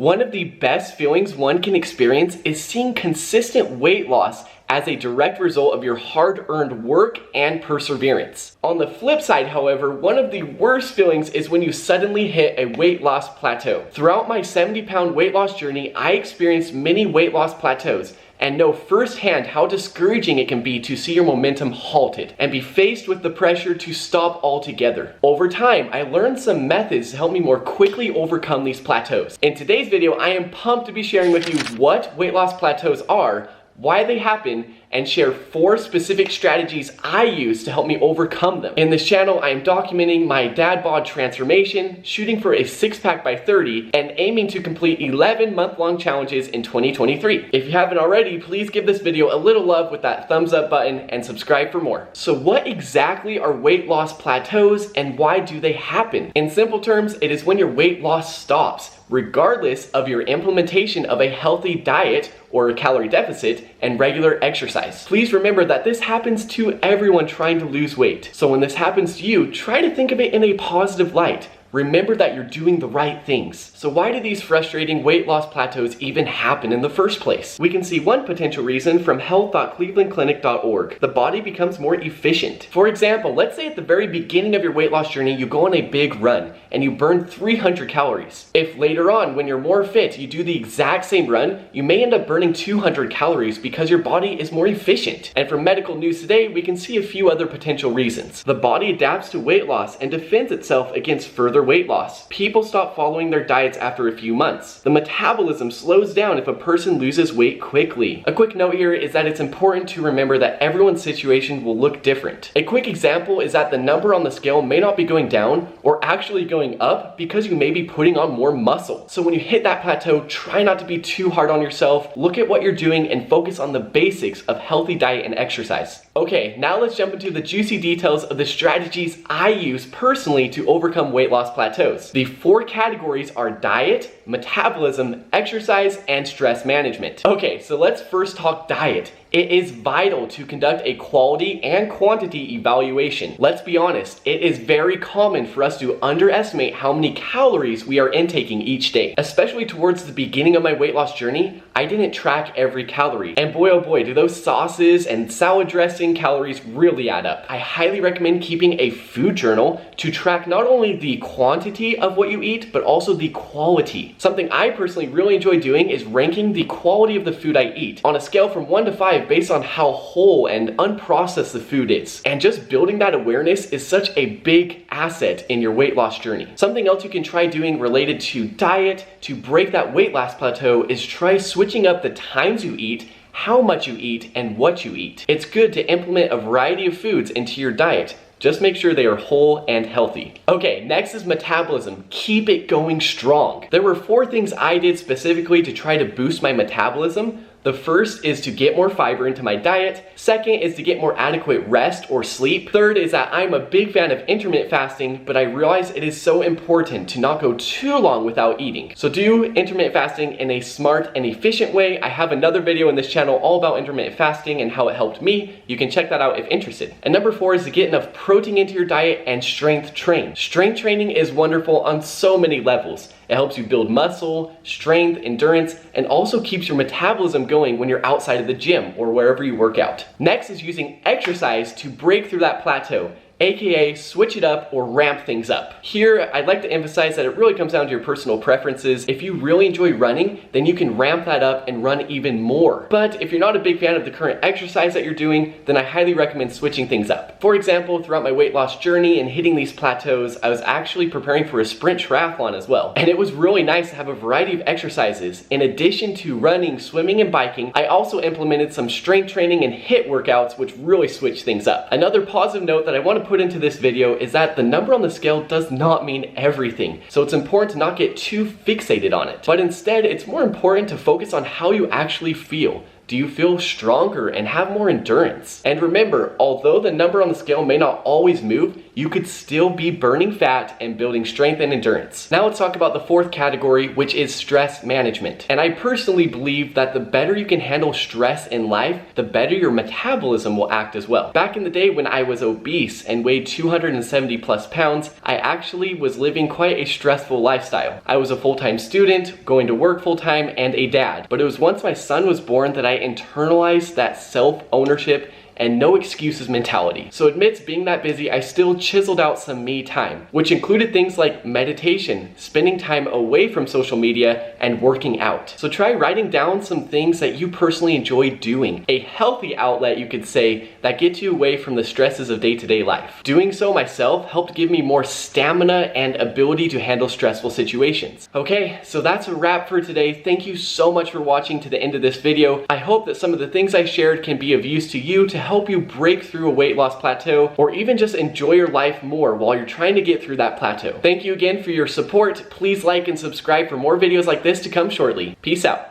One of the best feelings one can experience is seeing consistent weight loss as a direct result of your hard-earned work and perseverance. On the flip side, however, one of the worst feelings is when you suddenly hit a weight loss plateau. Throughout my 70-pound weight loss journey, I experienced many weight loss plateaus and know firsthand how discouraging it can be to see your momentum halted and be faced with the pressure to stop altogether. Over time, I learned some methods to help me more quickly overcome these plateaus. In today's video, I am pumped to be sharing with you what weight loss plateaus are, why they happen, and share 4 specific strategies I use to help me overcome them. In this channel, I am documenting my dad bod transformation, shooting for a 6-pack by 30, and aiming to complete 11 month-long challenges in 2023. If you haven't already, please give this video a little love with that thumbs up button and subscribe for more. So what exactly are weight loss plateaus and why do they happen? In simple terms, it is when your weight loss stops, regardless of your implementation of a healthy diet or a calorie deficit and regular exercise. Please remember that this happens to everyone trying to lose weight. So when this happens to you, try to think of it in a positive light. Remember that you're doing the right things. So why do these frustrating weight loss plateaus even happen in the first place? We can see one potential reason from health.clevelandclinic.org. The body becomes more efficient. For example, let's say at the very beginning of your weight loss journey, you go on a big run and you burn 300 calories. If later on, when you're more fit, you do the exact same run, you may end up burning 200 calories because your body is more efficient. And from medical news today, we can see a few other potential reasons. The body adapts to weight loss and defends itself against further weight loss. People stop following their diets after a few months. The metabolism slows down if a person loses weight quickly. A quick note here is that it's important to remember that everyone's situation will look different. A quick example is that the number on the scale may not be going down or actually going up because you may be putting on more muscle. So when you hit that plateau, try not to be too hard on yourself. Look at what you're doing and focus on the basics of healthy diet and exercise. Okay, now let's jump into the juicy details of the strategies I use personally to overcome weight loss plateaus. The 4 categories are diet, metabolism, exercise, and stress management. Okay, so let's first talk diet. It is vital to conduct a quality and quantity evaluation. Let's be honest, it is very common for us to underestimate how many calories we are intaking each day. Especially towards the beginning of my weight loss journey, I didn't track every calorie. And boy oh boy, do those sauces and salad dressing calories really add up. I highly recommend keeping a food journal to track not only the quantity of what you eat, but also the quality. Something I personally really enjoy doing is ranking the quality of the food I eat on a scale from 1 to 5 based on how whole and unprocessed the food is. And just building that awareness is such a big asset in your weight loss journey. Something else you can try doing related to diet to break that weight loss plateau is try switching up the times you eat, how much you eat, and what you eat. It's good to implement a variety of foods into your diet. Just make sure they are whole and healthy. Okay, next is metabolism. Keep it going strong. There were 4 things I did specifically to try to boost my metabolism. The first is to get more fiber into my diet. Second is to get more adequate rest or sleep. Third is that I'm a big fan of intermittent fasting, but I realize it is so important to not go too long without eating. So do intermittent fasting in a smart and efficient way. I have another video in this channel all about intermittent fasting and how it helped me. You can check that out if interested. And number 4 is to get enough protein into your diet and strength train. Strength training is wonderful on so many levels. It helps you build muscle, strength, endurance, and also keeps your metabolism going when you're outside of the gym or wherever you work out. Next is using exercise to break through that plateau, aka switch it up or ramp things up. Here, I'd like to emphasize that it really comes down to your personal preferences. If you really enjoy running, then you can ramp that up and run even more. But if you're not a big fan of the current exercise that you're doing, then I highly recommend switching things up. For example, throughout my weight loss journey and hitting these plateaus, I was actually preparing for a sprint triathlon as well. And it was really nice to have a variety of exercises. In addition to running, swimming, and biking, I also implemented some strength training and HIIT workouts, which really switched things up. Another positive note that I want to put into this video is that the number on the scale does not mean everything. So it's important to not get too fixated on it. But instead, it's more important to focus on how you actually feel. Do you feel stronger and have more endurance? And remember, although the number on the scale may not always move, you could still be burning fat and building strength and endurance. Now let's talk about the fourth category, which is stress management. And I personally believe that the better you can handle stress in life, the better your metabolism will act as well. Back in the day when I was obese and weighed 270 plus pounds, I actually was living quite a stressful lifestyle. I was a full-time student, going to work full-time, and a dad. But it was once my son was born that I internalized that self-ownership and no excuses mentality. So amidst being that busy, I still chiseled out some me time, which included things like meditation, spending time away from social media, and working out. So try writing down some things that you personally enjoy doing. A healthy outlet, you could say, that gets you away from the stresses of day-to-day life. Doing so myself helped give me more stamina and ability to handle stressful situations. Okay, so that's a wrap for today. Thank you so much for watching to the end of this video. I hope that some of the things I shared can be of use to you to help you break through a weight loss plateau, or even just enjoy your life more while you're trying to get through that plateau. Thank you again for your support. Please like and subscribe for more videos like this to come shortly. Peace out.